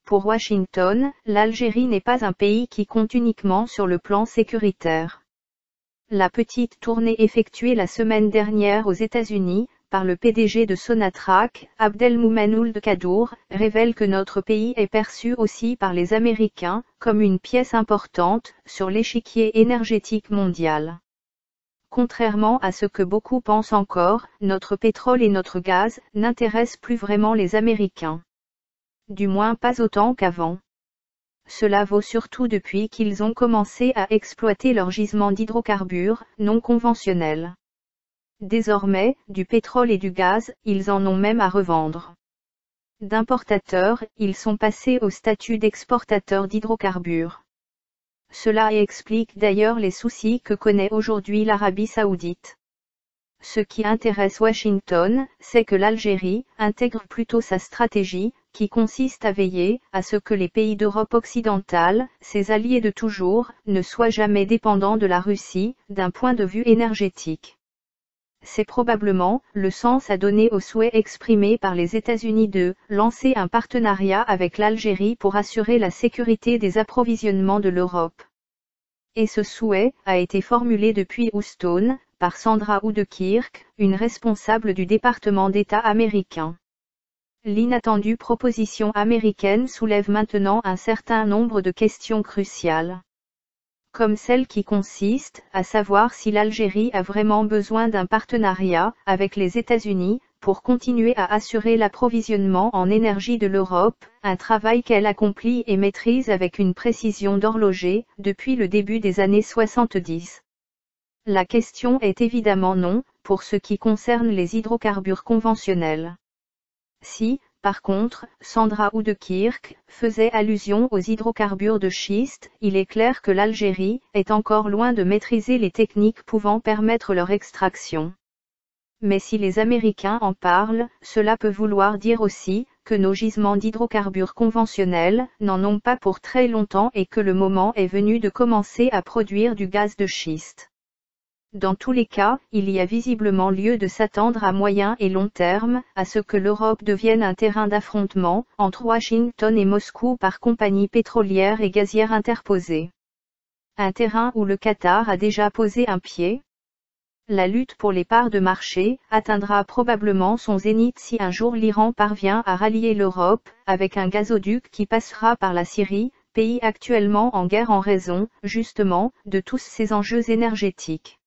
Pour Washington, l'Algérie n'est pas un pays qui compte uniquement sur le plan sécuritaire. La petite tournée effectuée la semaine dernière aux États-Unis, par le PDG de Sonatrach, Abdelmoumen Ould Kaddour, révèle que notre pays est perçu aussi par les Américains, comme une pièce importante, sur l'échiquier énergétique mondial. Contrairement à ce que beaucoup pensent encore, notre pétrole et notre gaz n'intéressent plus vraiment les Américains. Du moins pas autant qu'avant. Cela vaut surtout depuis qu'ils ont commencé à exploiter leurs gisements d'hydrocarbures non conventionnels. Désormais, du pétrole et du gaz, ils en ont même à revendre. D'importateurs, ils sont passés au statut d'exportateurs d'hydrocarbures. Cela explique d'ailleurs les soucis que connaît aujourd'hui l'Arabie Saoudite. Ce qui intéresse Washington, c'est que l'Algérie intègre plutôt sa stratégie, qui consiste à veiller à ce que les pays d'Europe occidentale, ses alliés de toujours, ne soient jamais dépendants de la Russie, d'un point de vue énergétique. C'est probablement le sens à donner au souhait exprimé par les États-Unis de lancer un partenariat avec l'Algérie pour assurer la sécurité des approvisionnements de l'Europe. Et ce souhait a été formulé depuis Houston, par Sandra Oudekirk, une responsable du département d'État américain. L'inattendue proposition américaine soulève maintenant un certain nombre de questions cruciales. Comme celle qui consiste à savoir si l'Algérie a vraiment besoin d'un partenariat avec les États-Unis pour continuer à assurer l'approvisionnement en énergie de l'Europe, un travail qu'elle accomplit et maîtrise avec une précision d'horloger depuis le début des années 70. La question est évidemment non, pour ce qui concerne les hydrocarbures conventionnels. Si, par contre, Sandra Oudekirk faisait allusion aux hydrocarbures de schiste, il est clair que l'Algérie est encore loin de maîtriser les techniques pouvant permettre leur extraction. Mais si les Américains en parlent, cela peut vouloir dire aussi que nos gisements d'hydrocarbures conventionnels n'en ont pas pour très longtemps et que le moment est venu de commencer à produire du gaz de schiste. Dans tous les cas, il y a visiblement lieu de s'attendre à moyen et long terme, à ce que l'Europe devienne un terrain d'affrontement, entre Washington et Moscou par compagnies pétrolières et gazières interposées. Un terrain où le Qatar a déjà posé un pied. La lutte pour les parts de marché atteindra probablement son zénith si un jour l'Iran parvient à rallier l'Europe, avec un gazoduc qui passera par la Syrie, pays actuellement en guerre en raison, justement, de tous ces enjeux énergétiques.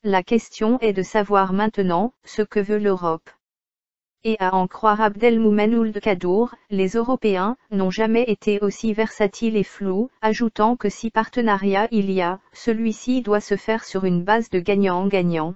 La question est de savoir maintenant ce que veut l'Europe. Et à en croire Abdelmoumen Ould Kaddour, les Européens n'ont jamais été aussi versatiles et flous, ajoutant que si partenariat il y a, celui-ci doit se faire sur une base de gagnant-gagnant.